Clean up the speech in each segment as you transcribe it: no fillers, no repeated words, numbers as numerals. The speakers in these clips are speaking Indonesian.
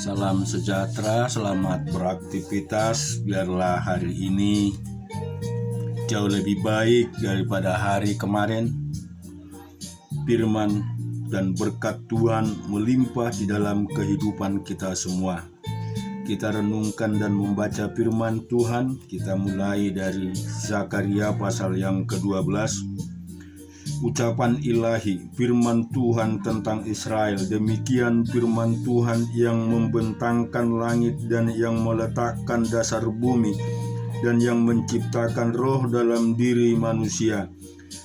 Salam sejahtera, selamat beraktivitas. Biarlah hari ini jauh lebih baik daripada hari kemarin. Firman dan berkat Tuhan melimpah di dalam kehidupan kita semua. Kita renungkan dan membaca firman Tuhan. Kita mulai dari Zakaria pasal yang ke-12. Ucapan ilahi, firman Tuhan tentang Israel. Demikian firman Tuhan yang membentangkan langit dan yang meletakkan dasar bumi dan yang menciptakan roh dalam diri manusia.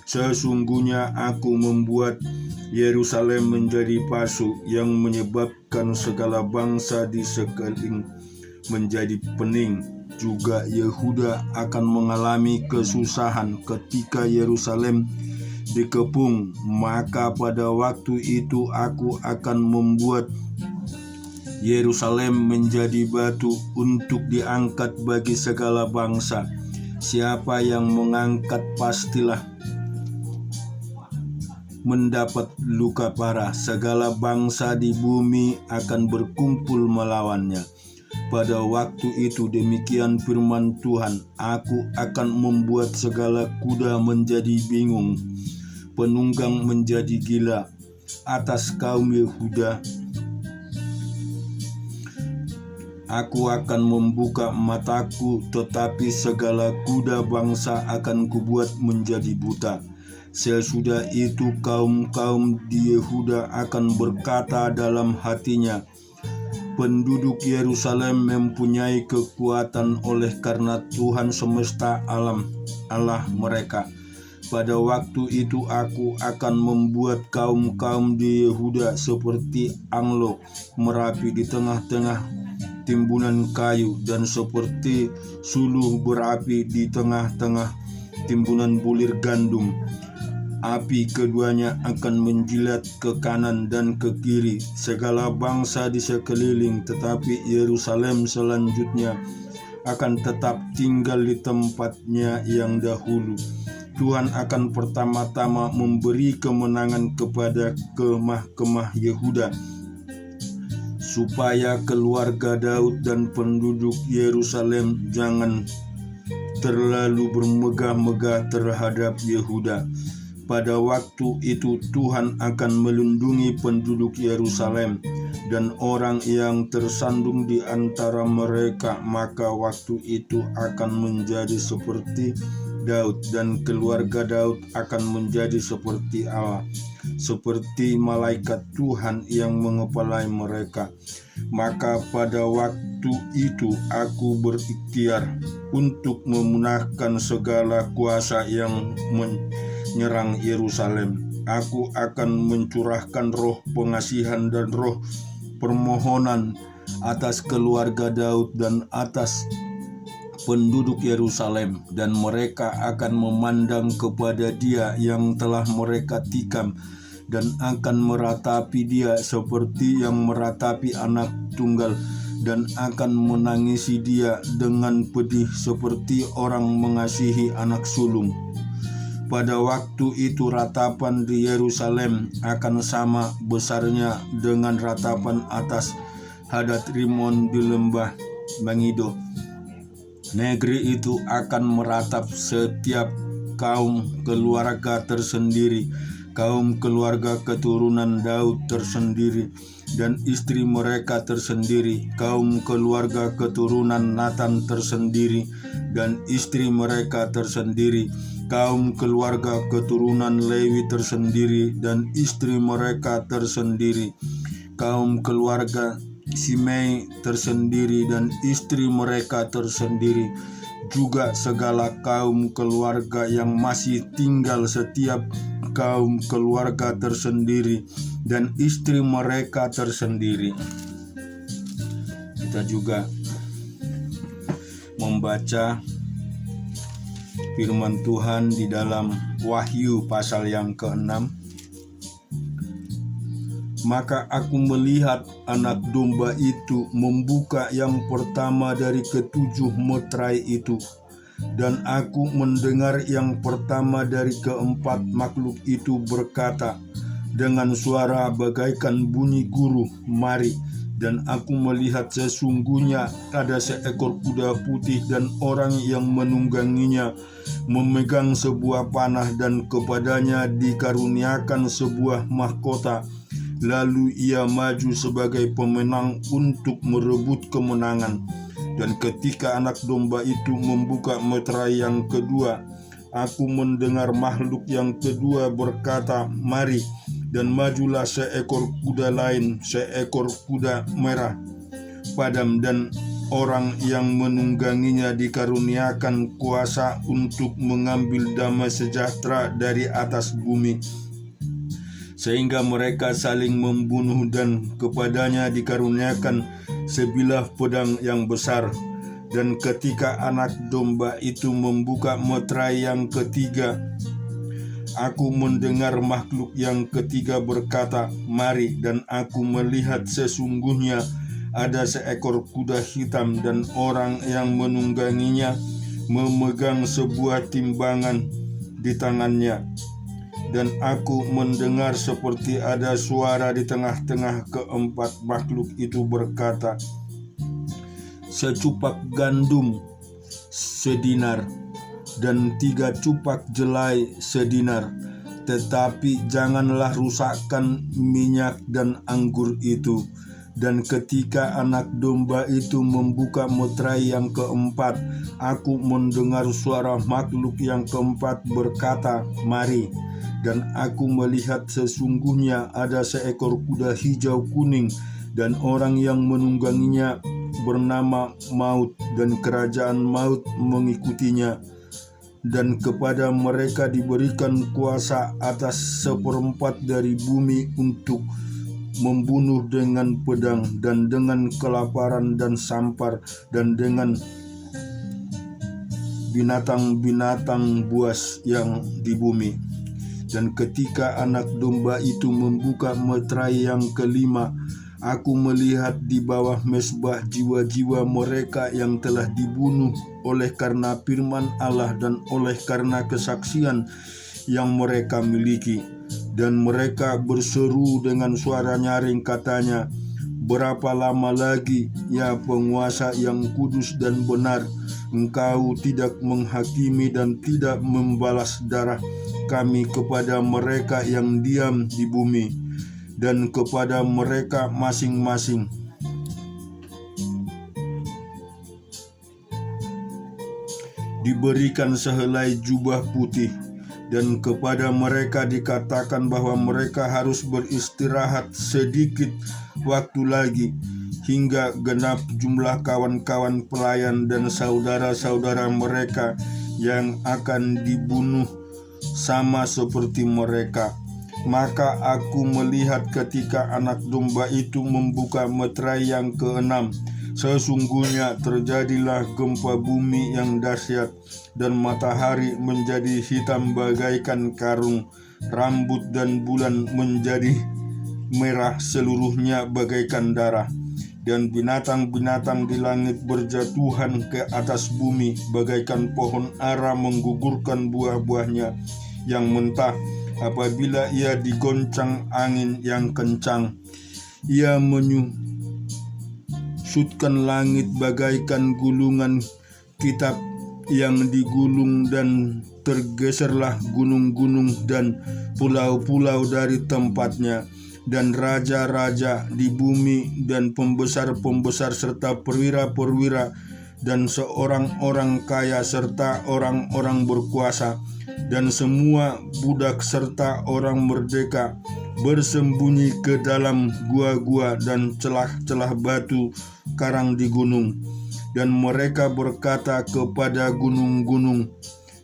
Sesungguhnya aku membuat Yerusalem menjadi pasu yang menyebabkan segala bangsa di sekeliling menjadi pening. Juga Yehuda akan mengalami kesusahan ketika Yerusalem dikepung, maka pada waktu itu aku akan membuat Yerusalem menjadi batu untuk diangkat bagi segala bangsa. Siapa yang mengangkat pastilah mendapat luka parah. Segala bangsa di bumi akan berkumpul melawannya. Pada waktu itu demikian firman Tuhan, aku akan membuat segala kuda menjadi bingung, penunggang menjadi gila atas kaum Yehuda. Aku akan membuka mataku, tetapi segala kuda bangsa akan kubuat menjadi buta. Sesudah itu kaum-kaum di Yehuda akan berkata dalam hatinya, penduduk Yerusalem mempunyai kekuatan oleh karena Tuhan semesta alam Allah mereka. Pada waktu itu aku akan membuat kaum-kaum di Yehuda seperti anglo merapi di tengah-tengah timbunan kayu, dan seperti suluh berapi di tengah-tengah timbunan bulir gandum. Api keduanya akan menjilat ke kanan dan ke kiri segala bangsa di sekeliling, tetapi Yerusalem selanjutnya akan tetap tinggal di tempatnya yang dahulu. Tuhan akan pertama-tama memberi kemenangan kepada kemah-kemah Yehuda, supaya keluarga Daud dan penduduk Yerusalem jangan terlalu bermegah-megah terhadap Yehuda. Pada waktu itu Tuhan akan melindungi penduduk Yerusalem dan orang yang tersandung di antara mereka, maka waktu itu akan menjadi seperti Daud dan keluarga Daud akan menjadi seperti Allah, seperti malaikat Tuhan yang mengepalai mereka. Maka pada waktu itu aku berikhtiar untuk memunahkan segala kuasa yang menyerang Yerusalem. Aku akan mencurahkan roh pengasihan dan roh permohonan atas keluarga Daud dan atas penduduk Yerusalem, dan mereka akan memandang kepada Dia yang telah mereka tikam dan akan meratapi Dia seperti yang meratapi anak tunggal, dan akan menangisi Dia dengan pedih seperti orang mengasihi anak sulung. Pada waktu itu ratapan di Yerusalem akan sama besarnya dengan ratapan atas Hadad Rimon di lembah Megido. Negeri itu akan meratap setiap kaum keluarga tersendiri, kaum keluarga keturunan Daud tersendiri dan istri mereka tersendiri, kaum keluarga keturunan Natan tersendiri dan istri mereka tersendiri, kaum keluarga keturunan Lewi tersendiri dan istri mereka tersendiri, kaum keluarga Simei tersendiri dan istri mereka tersendiri, juga segala kaum keluarga yang masih tinggal, setiap kaum keluarga tersendiri dan istri mereka tersendiri. Kita juga membaca firman Tuhan di dalam Wahyu pasal yang ke-6. Maka aku melihat anak domba itu membuka yang pertama dari ketujuh meterai itu, dan aku mendengar yang pertama dari keempat makhluk itu berkata dengan suara bagaikan bunyi guru, mari. Dan aku melihat sesungguhnya ada seekor kuda putih dan orang yang menungganginya memegang sebuah panah dan kepadanya dikaruniakan sebuah mahkota. Lalu ia maju sebagai pemenang untuk merebut kemenangan. Dan ketika anak domba itu membuka meterai yang kedua, aku mendengar makhluk yang kedua berkata, "Mari." Dan majulah seekor kuda lain, seekor kuda merah padam, dan orang yang menungganginya dikaruniakan kuasa untuk mengambil damai sejahtera dari atas bumi, sehingga mereka saling membunuh, dan kepadanya dikaruniakan sebilah pedang yang besar. Dan ketika anak domba itu membuka meterai yang ketiga, aku mendengar makhluk yang ketiga berkata, "Mari." Dan aku melihat sesungguhnya ada seekor kuda hitam dan orang yang menungganginya memegang sebuah timbangan di tangannya. Dan aku mendengar seperti ada suara di tengah-tengah keempat makhluk itu berkata, "Secupak gandum sedinar, dan 3 cupak jelai sedinar, tetapi janganlah rusakkan minyak dan anggur itu." Dan ketika anak domba itu membuka meterai yang keempat, aku mendengar suara makhluk yang keempat berkata, "Mari." Dan aku melihat sesungguhnya ada seekor kuda hijau kuning, dan orang yang menungganginya bernama Maut, dan kerajaan maut mengikutinya. Dan kepada mereka diberikan kuasa atas 1/4 dari bumi untuk membunuh dengan pedang, dan dengan kelaparan dan sampar, dan dengan binatang-binatang buas yang di bumi. Dan ketika anak domba itu membuka meterai yang kelima, aku melihat di bawah mezbah jiwa-jiwa mereka yang telah dibunuh oleh karena firman Allah dan oleh karena kesaksian yang mereka miliki. Dan mereka berseru dengan suara nyaring katanya, "Berapa lama lagi, ya penguasa yang kudus dan benar, Engkau tidak menghakimi dan tidak membalas darah kami kepada mereka yang diam di bumi, dan kepada mereka masing-masing diberikan sehelai jubah putih, dan kepada mereka dikatakan bahwa mereka harus beristirahat sedikit waktu lagi, hingga genap jumlah kawan-kawan pelayan dan saudara-saudara mereka yang akan dibunuh sama seperti mereka. Maka aku melihat ketika anak domba itu membuka meterai yang keenam, sesungguhnya terjadilah gempa bumi yang dahsyat, dan matahari menjadi hitam bagaikan karung rambut, dan bulan menjadi merah seluruhnya bagaikan darah. Dan binatang-binatang di langit berjatuhan ke atas bumi bagaikan pohon ara menggugurkan buah-buahnya yang mentah apabila ia digoncang angin yang kencang. Ia menyusutkan langit bagaikan gulungan kitab yang digulung, dan tergeserlah gunung-gunung dan pulau-pulau dari tempatnya. Dan raja-raja di bumi dan pembesar-pembesar serta perwira-perwira dan seorang-orang kaya serta orang-orang berkuasa dan semua budak serta orang merdeka bersembunyi ke dalam gua-gua dan celah-celah batu karang di gunung. Dan mereka berkata kepada gunung-gunung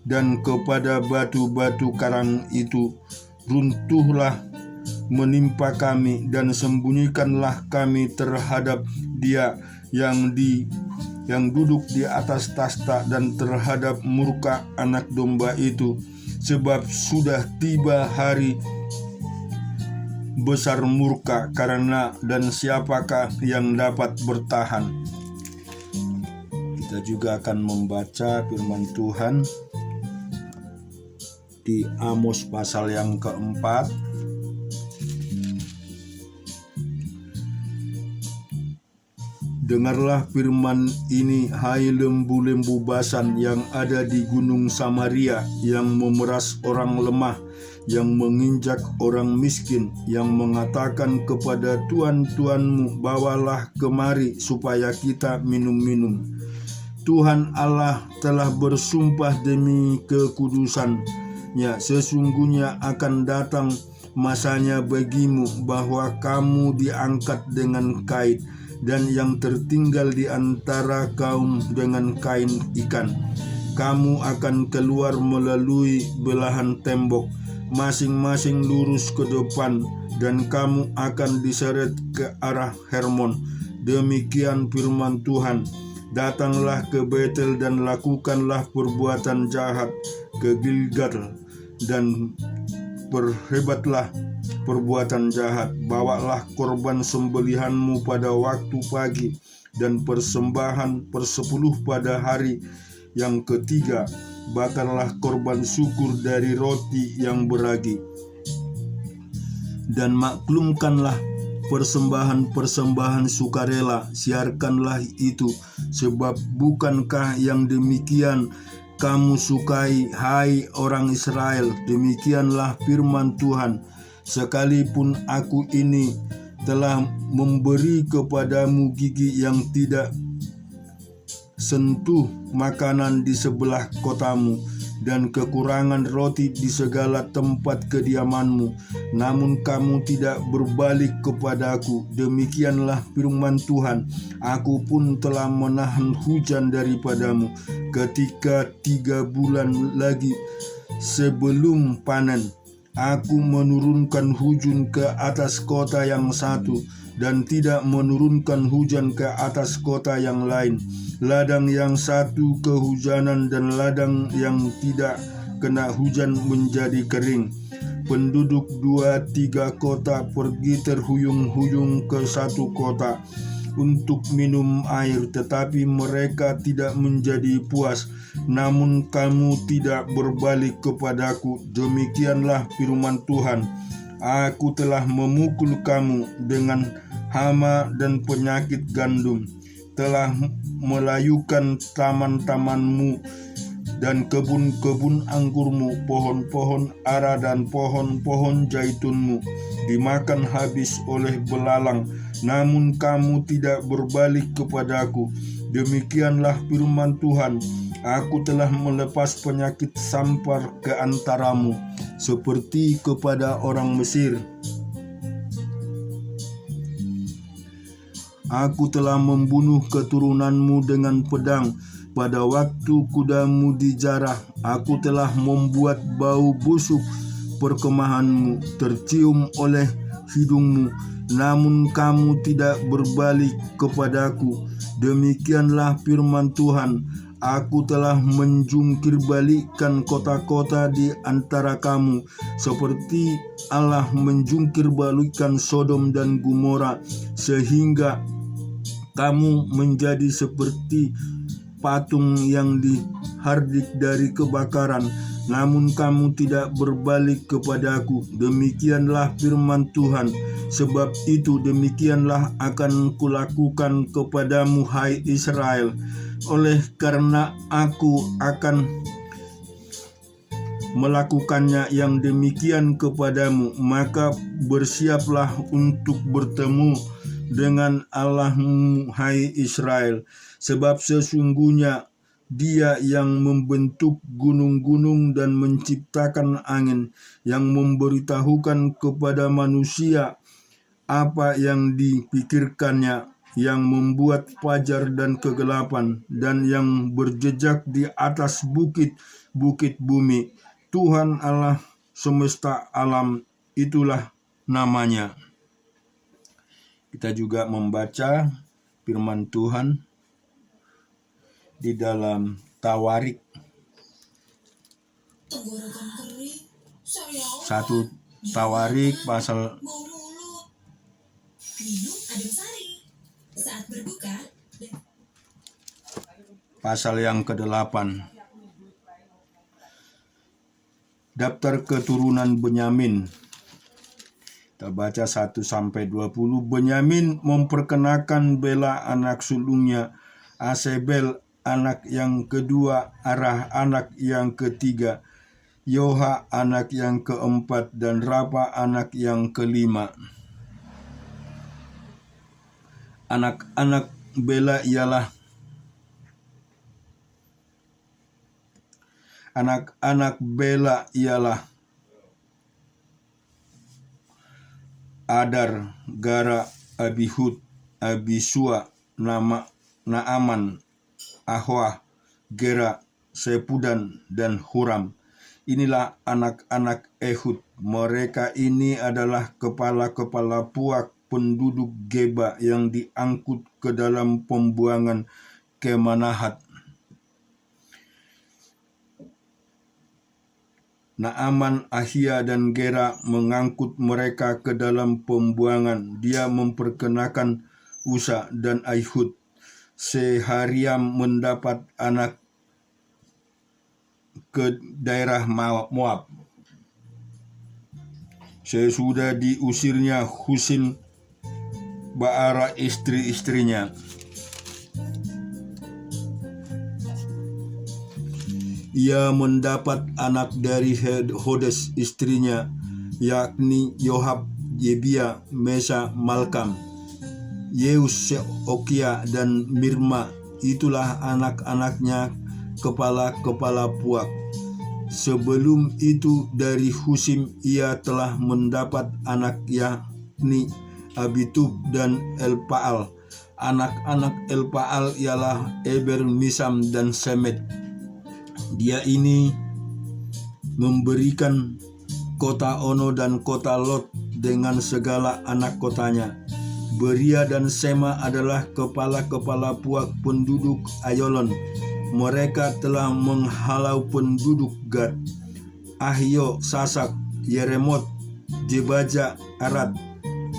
dan kepada batu-batu karang itu, "Runtuhlah menimpa kami, dan sembunyikanlah kami terhadap Dia yang duduk di atas takhta dan terhadap murka anak domba itu, sebab sudah tiba hari besar murka karena, dan siapakah yang dapat bertahan?" Kita juga akan membaca firman Tuhan di Amos pasal yang keempat Dengarlah firman ini, hai lembu-lembu Basan yang ada di gunung Samaria, yang memeras orang lemah, yang menginjak orang miskin, yang mengatakan kepada tuan-tuanmu, bawalah kemari supaya kita minum-minum. Tuhan Allah telah bersumpah demi kekudusannya, sesungguhnya akan datang masanya bagimu bahwa kamu diangkat dengan kait, dan yang tertinggal di antara kaum dengan kain ikan. Kamu akan keluar melalui belahan tembok, masing-masing lurus ke depan, dan kamu akan diseret ke arah Hermon. Demikian firman Tuhan. Datanglah ke Betel dan lakukanlah perbuatan jahat ke Gilgal, dan perhebatlah perbuatan jahat. Bawalah korban sembelihanmu pada waktu pagi, dan persembahan persepuluh pada hari yang ketiga. Bakarlah korban syukur dari roti yang beragi, dan maklumkanlah persembahan-persembahan sukarela. Siarkanlah itu, sebab bukankah yang demikian kamu sukai, hai orang Israel? Demikianlah firman Tuhan. Sekalipun aku ini telah memberi kepadamu gigi yang tidak sentuh makanan di sebelah kotamu, dan kekurangan roti di segala tempat kediamanmu, namun kamu tidak berbalik kepadaku. Demikianlah firman Tuhan. Aku pun telah menahan hujan daripadamu ketika 3 bulan lagi sebelum panen. Aku menurunkan hujan ke atas kota yang satu, dan tidak menurunkan hujan ke atas kota yang lain. Ladang yang satu kehujanan, dan ladang yang tidak kena hujan menjadi kering. Penduduk 2-3 kota pergi terhuyung-huyung ke satu kota untuk minum air, tetapi mereka tidak menjadi puas. Namun kamu tidak berbalik kepadaku. Demikianlah firman Tuhan. Aku telah memukul kamu dengan hama dan penyakit gandum, telah melayukan taman-tamanmu dan kebun-kebun anggurmu, pohon-pohon ara dan pohon-pohon jaitunmu dimakan habis oleh belalang, namun kamu tidak berbalik kepadaku. Demikianlah firman Tuhan. Aku telah melepas penyakit sampar ke antaramu, seperti kepada orang Mesir. Aku telah membunuh keturunanmu dengan pedang pada waktu kudamu dijarah. Aku telah membuat bau busuk perkemahanmu tercium oleh hidungmu, namun kamu tidak berbalik kepadaku. Demikianlah firman Tuhan. Aku telah menjungkir balikkan kota-kota di antara kamu, seperti Allah menjungkir balikkan Sodom dan Gomora, sehingga kamu menjadi seperti patung yang dihardik dari kebakaran, namun kamu tidak berbalik kepadaku. Demikianlah firman Tuhan. Sebab itu demikianlah akan kulakukan kepadamu, hai Israel. Oleh karena aku akan melakukannya yang demikian kepadamu, maka bersiaplah untuk bertemu dengan Allahmu, hai Israel. Sebab sesungguhnya Dia yang membentuk gunung-gunung dan menciptakan angin, yang memberitahukan kepada manusia apa yang dipikirkannya, yang membuat fajar dan kegelapan, dan yang berjejak di atas bukit-bukit bumi. Tuhan Allah semesta alam, itulah namanya. Kita juga membaca firman Tuhan di dalam Tawarik 1 Tawarik pasal yang ke-8. Daftar keturunan Benyamin. Kita Kita baca 1-20. Benyamin memperkenakan Bela anak sulungnya, Asebel anak yang kedua, Arah anak yang ketiga, Yoha anak yang keempat, dan Rapa anak yang kelima. Anak-anak Bela ialah Adar, Gara, Abihud, Abisua, Naaman, Ahwah, Gera, Sepudan, dan Huram. Inilah anak-anak Ehud. Mereka ini adalah kepala-kepala puak penduduk Geba yang diangkut ke dalam pembuangan ke Manahat. Naaman, Ahia, dan Gera mengangkut mereka ke dalam pembuangan. Dia memperkenakan Usa dan Ahihud. Sehariam mendapat anak ke daerah Moab. Sesudah diusirnya Husin Baara istri-istrinya. Ia mendapat anak dari Hodes istrinya, yakni Yohab, Yebia, Mesa, Malkam, Yeus, Okia, dan Mirma. Itulah anak-anaknya, kepala-kepala puak. Sebelum itu dari Husim ia telah mendapat anak, yakni Abitub dan Elpaal. Anak-anak Elpaal ialah Eber, Misam, dan Semet. Dia ini memberikan kota Ono dan kota Lot dengan segala anak kotanya. Beria dan Sema adalah kepala-kepala puak penduduk Ayolon. Mereka telah menghalau penduduk Gad. Ahio, Sasak, Yeremot, Jebaja, Arad,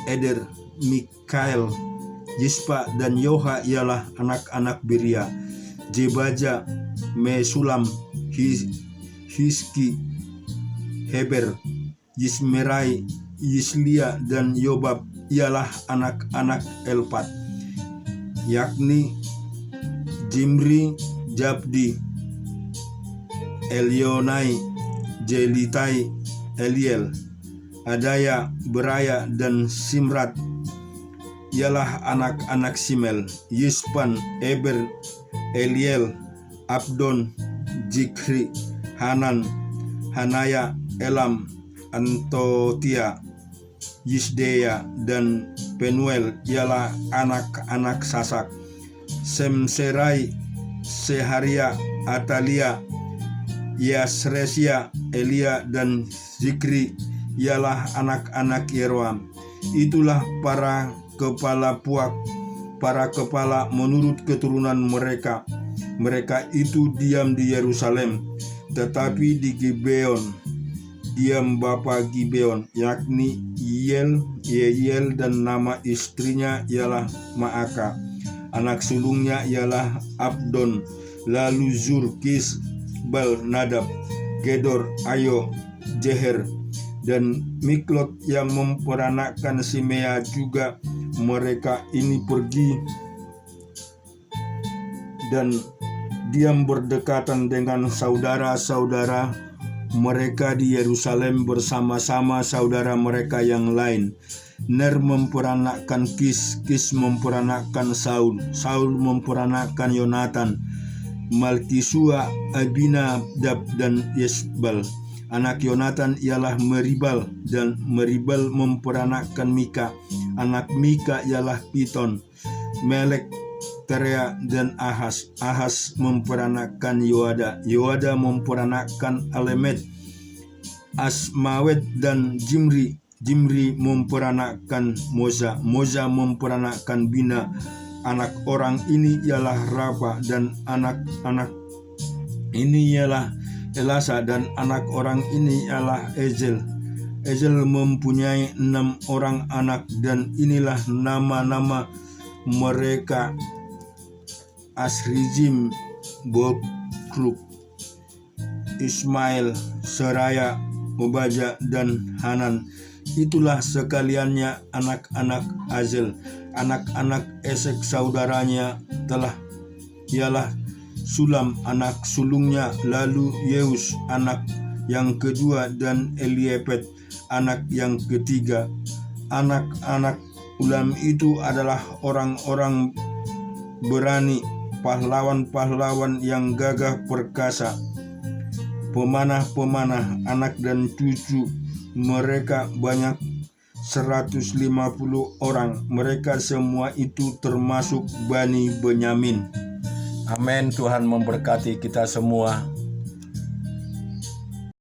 Eder, Mikael, Yispa, dan Yoha ialah anak-anak Beria. Jebaja, Mesulam, Hiski, Heber, Yismerai, Yislia, dan Yobab ialah anak-anak Elpat, yakni Jimri, Jabdi, Elionai, Jelitai, Eliel, Adaya, Beraya, dan Simrat ialah anak-anak Simel. Yispan, Eber, Eliel, Abdon, Jikri, Hanan, Hanaya, Elam, Antotia, Yisdeya, dan Penuel ialah anak-anak Sasak. Semserai, Seharia, Atalia, Yasresia, Elia, dan Zikri ialah anak-anak Yeroam. Itulah para kepala puak, para kepala menurut keturunan mereka. Mereka itu diam di Yerusalem, tetapi di Gibeon diam bapa Gibeon, yakni Yeiel, dan nama istrinya ialah Maaka. Anak sulungnya ialah Abdon, lalu Zur, Kis, Bal, Nadab, Gedor, Ayo, Jeher, dan Miklot yang memperanakkan Simea juga. Mereka ini pergi dan diam berdekatan dengan saudara-saudara mereka di Yerusalem bersama-sama saudara mereka yang lain. Ner memperanakkan Kis, Kis memperanakkan Saul, Saul memperanakkan Yonatan, Malkisua, Abinadab, dan Yesbal. Anak Yonatan ialah Meribal, dan Meribal memperanakkan Mika. Anak Mika ialah Piton, Melek, Terea, dan Ahas. Ahas memperanakkan Yoada. Yoada memperanakkan Alemet, Asmawet, dan Jimri. Jimri memperanakkan Moza. Moza memperanakkan Bina. Anak orang ini ialah Rapa, dan anak-anak ini ialah Elasa, dan anak orang ini ialah Ezel. Ezel mempunyai 6 orang anak, dan inilah nama-nama mereka: Asrizim, Bokruk, Ismail, Seraya, Obaja, dan Hanan. Itulah sekaliannya anak-anak Azel. Anak-anak Esek saudaranya ialah Sulam anak sulungnya, lalu Yeus anak yang kedua, dan Eliepet anak yang ketiga. Anak-anak Ulam itu adalah orang-orang berani, pahlawan-pahlawan yang gagah perkasa, pemanah-pemanah, anak dan cucu mereka banyak 150 orang. Mereka semua itu termasuk Bani Benyamin. Amin. Tuhan memberkati kita semua.